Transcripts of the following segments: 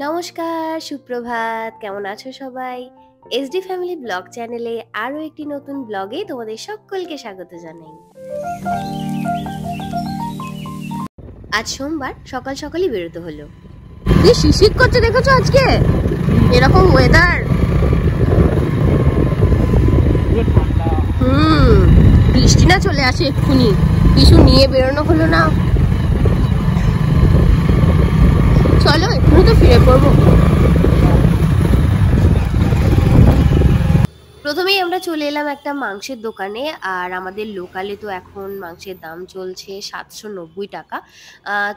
নমস্কার, সুপ্রভাত। কেমন আছো সবাই? এসডি ফ্যামিলি ব্লগ চ্যানেলে আরো একটি নতুন ব্লগে তোমাদের সকলকে স্বাগত জানাই। আজ সোমবার সকাল সকালই বেরোতে হলো। কি শিশির করছে দেখেছো আজকে? এরকম ওয়েদার। বৃষ্টি না চলে আসে এক্ষুনি। কিছু নিয়ে বেরোনো হলো না। চলো এক্ষুনি তো ফিরে পড়বো। প্রথমেই আমরা চলে এলাম একটা মাংসের দোকানে। আর আমাদের লোকালে তো এখন মাংসের দাম চলছে 790 টাকা।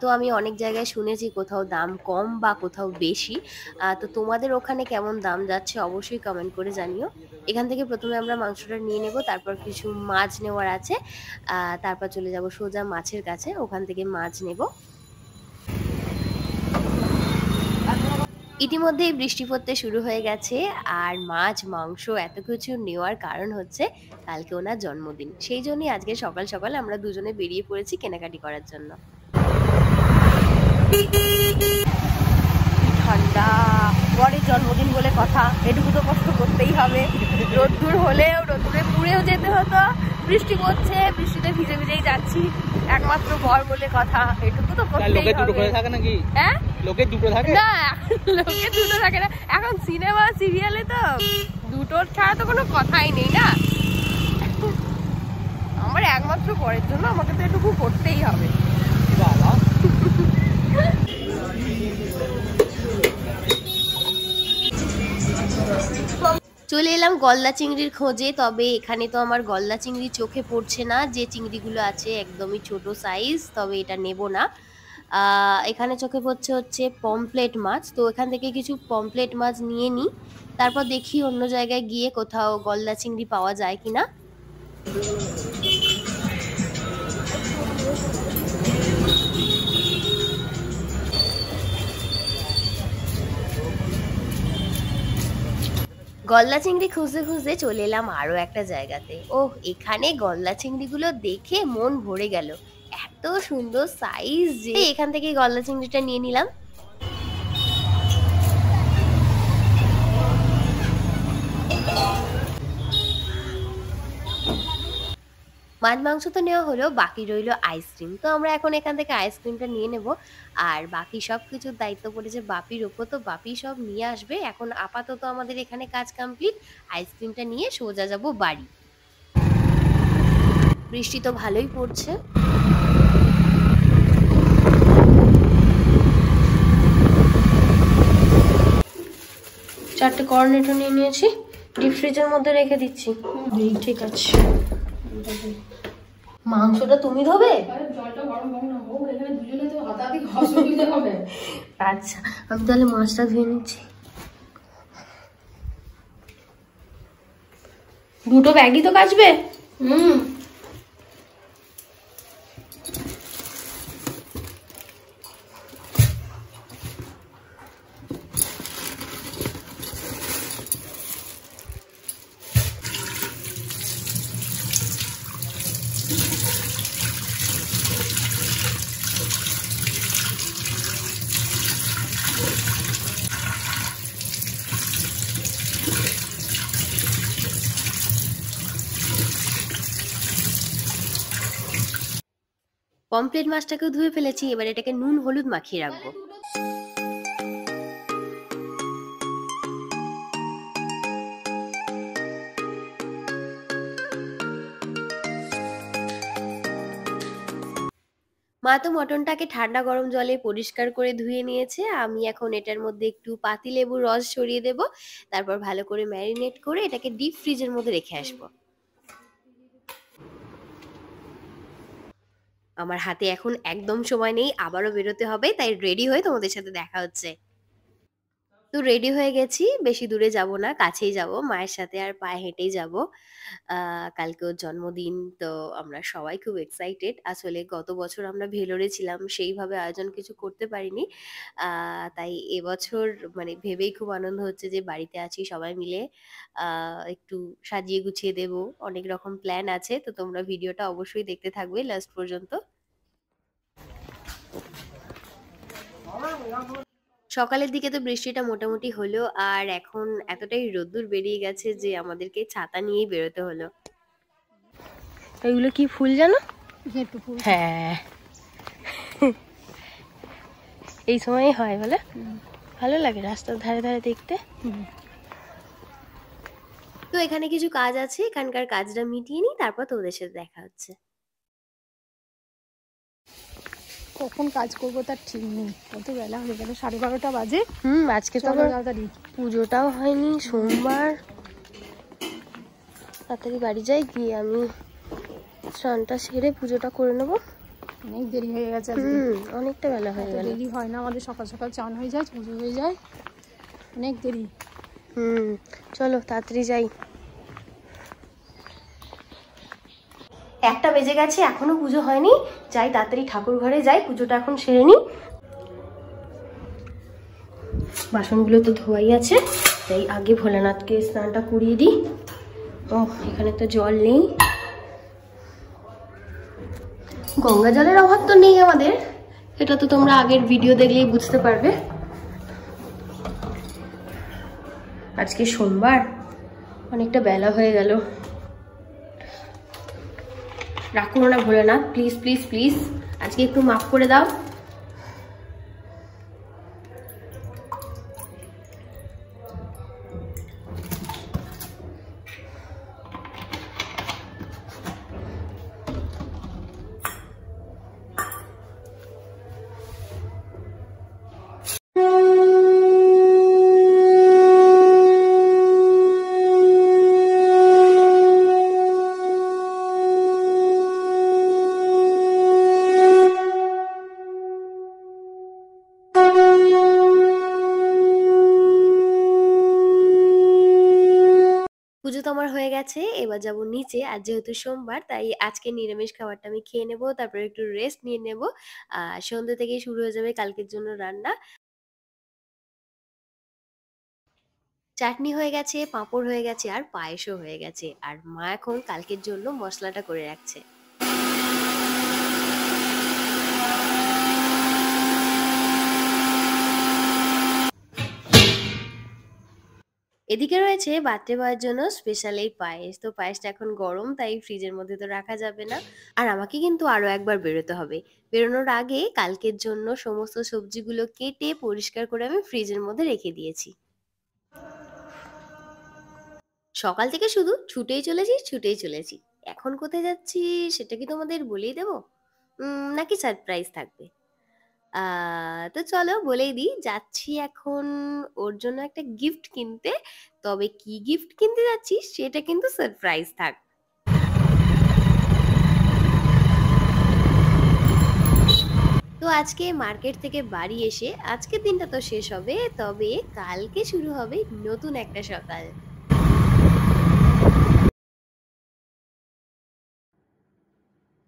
তো আমি অনেক জায়গায় শুনেছি কোথাও দাম কম বা কোথাও বেশি। তো তোমাদের ওখানে কেমন দাম যাচ্ছে অবশ্যই কমেন্ট করে জানিও। এখান থেকে প্রথমে আমরা মাংসটা নিয়ে নেব, তারপর কিছু মাছ নেওয়ার আছে। তারপর চলে যাব সোজা মাছের কাছে, ওখান থেকে মাছ নেব। ইতিমধ্যেই বৃষ্টি পড়তে শুরু হয়ে গেছে। আর মাছ মাংস এত কিছু নেওয়ার কারণ হচ্ছে কালকে ওনার জন্মদিন, সেই জন্যই আজকে সকাল সকাল আমরা দুজনে বেরিয়ে পড়েছি কেনাকাটি করার জন্য। ঠান্ডা, বরের জন্মদিন বলে কথা, এটুকু তো কষ্ট করতেই হবে। রোদ্দুর হলেও রোদ্দুরে পুড়েও যেতে হতো, বৃষ্টি পড়ছে, বৃষ্টিতে ভিজে ভিজেই যাচ্ছি, একমাত্র বর বলে কথা, এটুকু তো করতেই হবে। হ্যাঁ, লোকে দুটো থাকে না, লোকে দুটো থাকে না। এখন সিনেমা সিরিয়ালে তো দুটোর ছাড়া তো কোনো কথাই নেই না। আমার একমাত্র বরের জন্য আমাকে তো এটুকু করতেই হবে। চলে এলাম গলদা চিংড়ির খোঁজে, তবে এখানে তো আমার গলদা চিংড়ি চোখে পড়ছে না। যে চিংড়িগুলো আছে একদমই ছোট সাইজ, তবে এটা নেব না। এখানে চোখে পড়ছে হচ্ছে পমফ্লেট মাছ, তো এখান থেকে কিছু পমফ্লেট মাছ নিয়ে নিই, তারপর দেখি অন্য জায়গায় গিয়ে কোথাও গলদা চিংড়ি পাওয়া যায় কিনা। গলদা চিংড়ি খুঁজতে খুঁজতে চলে এলাম আরো একটা জায়গাতে। ওহ, এখানে গলদা চিংড়িগুলো দেখে মন ভরে গেল, এত সুন্দর সাইজ যে এখান থেকে গলদা চিংড়িটা নিয়ে নিলাম। মাছ মাংস তো নেওয়া হলো, বাকি রইলো আইসক্রিম। তো আমরা এখন এখান থেকে আইসক্রিমটা নিয়ে নেব, আর বাকি সব কিছুর দায়িত্ব পড়েছে বাপির ওপর, তো বাপি সব নিয়ে আসবে। এখন আপাতত আমাদের এখানে কাজ কমপ্লিট, আইসক্রিমটা নিয়ে সোজা যাব বাড়ি। বৃষ্টি তো ভালোই পড়ছে। চারটে কর্নেটো নিয়ে নিয়েছি, ডিপ ফ্রিজের মধ্যে রেখে দিচ্ছি। ঠিক আছে, মাংসটা তুমি ধোবে? আচ্ছা, আমি তাহলে মাছটা ধুয়ে নিচ্ছি। দুটো ব্যাগই তো কাচবে? পমফ্লেট মাছটাকেও ধুয়ে ফেলেছি, এবার এটাকে নুন হলুদ মাখিয়ে রাখবো। মা তো মটনটাকে ঠান্ডা গরম জলে পরিষ্কার করে ধুয়ে নিয়েছে। আমি এখন এটার মধ্যে একটু পাতিলেবুর রস ছড়িয়ে দেব, তারপর ভালো করে ম্যারিনেট করে এটাকে ডিপ ফ্রিজের মধ্যে রেখে আসবো। আমার হাতে এখন একদম সময় নেই, আবারও বেরোতে হবে, তাই রেডি হয়ে তোমাদের সাথে দেখা হচ্ছে। তো রেডি হয়ে গেছি, বেশি দূরে যাব না, কাছেই যাব, মায়ের সাথে আর পায়ে হেঁটেই যাব। কালকে ওর জন্মদিন, তো আমরা সবাই খুব এক্সাইটেড। আসলে গত বছর আমরা ভেলোরে ছিলাম, সেইভাবে আয়োজন কিছু করতে পারিনি। তাই এবছর মানে ভেবেই খুব আনন্দ হচ্ছে যে বাড়িতে আছি সবাই মিলে। একটু সাজিয়ে গুছিয়ে দেব, অনেক রকম প্ল্যান আছে। তো তোমরা ভিডিওটা অবশ্যই দেখতে থাকবে লাস্ট পর্যন্ত। সকালের দিকে তো বৃষ্টিটা মোটামুটি হলো আর এখন এতটাই রোদ্দুর বেরিয়ে গেছে যে আমাদেরকে ছাতা নিয়েই বেরোতে হলো। এগুলো কি ফুল জানো? হ্যাঁ, এই সময়ই হয় বলে ভালো লাগে রাস্তার ধারে ধারে দেখতে। তো এখানে কিছু কাজ আছে, এখানকার কাজটা মিটিয়ে নিই, তারপর তোদের সাথে দেখা হচ্ছে। কখন কাজ করবো তার ঠিক নেই, কত বেলা হয়ে গেল, 12:30 বাজে। আজকে তো তাড়াতাড়ি পুজোটাও হয়নি, সোমবার। তাড়াতাড়ি বাড়ি যাই, গিয়ে আমি স্নানটা সেরে পুজোটা করে নেবো। অনেক দেরি হয়ে গেছে, অনেকটা বেলা হয়ে গেল। দেরি হয় না আমাদের, সকাল সকাল চান হয়ে যায়, পুজো হয়ে যায়, অনেক দেরি। চলো তাড়াতাড়ি যাই। 1টা বেজে গেছে, এখনো পুজো হয়নি। যাই তাড়াতাড়ি ঠাকুর ঘরে যাই, পুজোটা এখন সেরে নিই। বাসনগুলো তো ধোয়াই আছে, তাই আগে ভোলানাথকে স্নানটা করিয়ে দিই। ও এখানে তো জল নেই, গঙ্গা জলের অভাব তো নেই আমাদের, এটা তো তোমরা আগের ভিডিও দেখলেই বুঝতে পারবে। আজকে সোমবার, অনেকটা বেলা হয়ে গেল। রাগ করো না ভোলানাথ, প্লিজ প্লিজ প্লিজ, আজকে একটু মাফ করে দাও। পুজো তো আমার হয়ে গেছে, এবার যাবো নিচে। আর যেহেতু সোমবার তাই আজকে নিরামিষ খাবারটা আমি খেয়ে নেবো, তারপরে একটু রেস্ট নিয়ে নেবো। সন্ধ্যে থেকেই শুরু হয়ে যাবে কালকের জন্য রান্না। চাটনি হয়ে গেছে, পাঁপড় হয়ে গেছে, আর পায়েসও হয়ে গেছে। আর মা এখন কালকের জন্য মশলাটা করে রাখছে। এদিকে রয়েছে বার্থডে বয়ের জন্য স্পেশাল এই পায়েস। তো পায়েসটা এখন গরম, তাই ফ্রিজের মধ্যে তো রাখা যাবে না। আর আমাকে কিন্তু আরো একবার বেরোতে হবে। বেরোনোর আগে কালকের জন্য সমস্ত সবজিগুলো কেটে পরিষ্কার করে আমি ফ্রিজের মধ্যে রেখে দিয়েছি। সকাল থেকে শুধু ছুটেই চলেছি ছুটেই চলেছি। এখন কোথায় যাচ্ছি সেটা কি তোমাদের বলেই দেবো, নাকি সারপ্রাইজ থাকবে? তো চলো বলেই দিই, যাচ্ছি এখন ওর জন্য একটা গিফট কিনতে। তবে কি গিফট কিনতে যাচ্ছি সেটা কিন্তু সারপ্রাইজ থাক। তো আজকে মার্কেট থেকে বাড়ি এসে আজকের দিনটা তো শেষ হবে, তবে কালকে শুরু হবে নতুন একটা সকাল।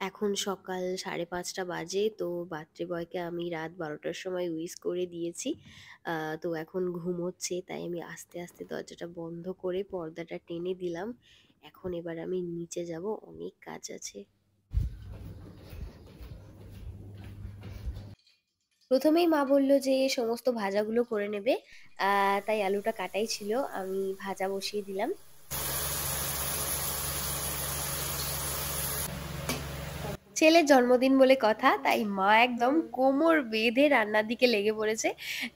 এখন সকাল 5:30 বাজে। তো বার্থডে বয়কে আমি রাত 12টার সময় উইশ করে দিয়েছি। তো এখন ঘুমোচ্ছে, তাই আমি আস্তে আস্তে দরজাটা বন্ধ করে পর্দাটা টেনে দিলাম। এখন এবার আমি নিচে যাব, অনেক কাজ আছে। প্রথমেই মা বলল যে সমস্ত ভাজাগুলো করে নেবে, তাই আলুটা কাটাই ছিল, আমি ভাজা বসিয়ে দিলাম। ছেলের জন্মদিন বলে কথা, তাই মা একদম কোমর বেঁধে রান্নার দিকে লেগে পড়েছে।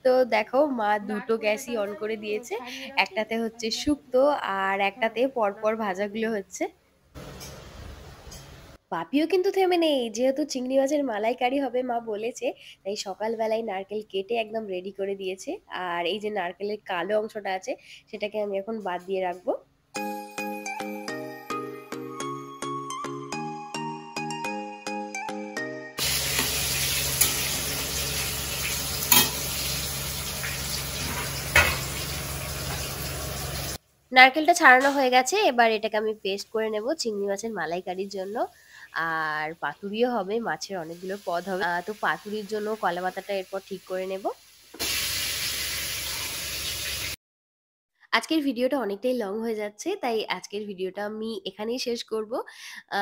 তো দেখো মা দুটো গ্যাসই অন করে দিয়েছে, একটাতে হচ্ছে শুক্তো আর একটাতে পরপর ভাজাগুলো হচ্ছে। বাপিও কিন্তু থেমে নেই, যেহেতু চিংড়ি মাছের মালাইকারি হবে মা বলেছে, তাই সকালবেলায় নারকেল কেটে একদম রেডি করে দিয়েছে। আর এই যে নারকেলের কালো অংশটা আছে সেটাকে আমি এখন বাদ দিয়ে রাখবো। নারকেলটা ছাড়ানো হয়ে গেছে, এবার এটাকে আমি পেস্ট করে নেব চিংড়ি মাছের মালাইকারির জন্য। আর পাতুরিও হবে, মাছের অনেকগুলো পদ হবে। তো পাতুরির জন্য কলা পাতাটা এরপর ঠিক করে নেব। আজকের ভিডিওটা অনেকটাই লং হয়ে যাচ্ছে। তাই আজকের ভিডিওটা আমি এখানেই শেষ করব। আ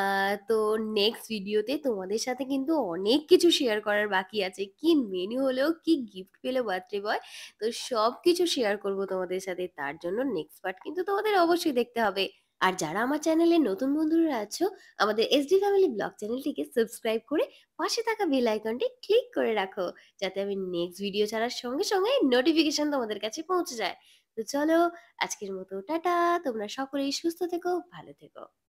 তো নেক্সট ভিডিওতে তোমাদের সাথে কিন্তু অনেক কিছু শেয়ার করার বাকি আছে। কি মেনু হলো, কি গিফট পেলো বার্থডে বয়। তো সবকিছু শেয়ার করব তোমাদের সাথে। তার জন্য নেক্সট পার্ট কিন্তু তোমাদের অবশ্যই দেখতে হবে। আর যারা আমার চ্যানেলে নতুন বন্ধুরা আছো, আমাদের এসডি ফ্যামিলি ব্লগ চ্যানেলটিকে সাবস্ক্রাইব করে পাশে থাকা বেল আইকনটি ক্লিক করে রাখো। যাতে আমি নেক্সট ভিডিও ছাড়ার সঙ্গে, সঙ্গে নোটিফিকেশন তোমাদের কাছে পৌঁছে যায়। তো চলো আজকের মতো টাটা। তোমরা সকলেই সুস্থ থেকো, ভালো থেকো।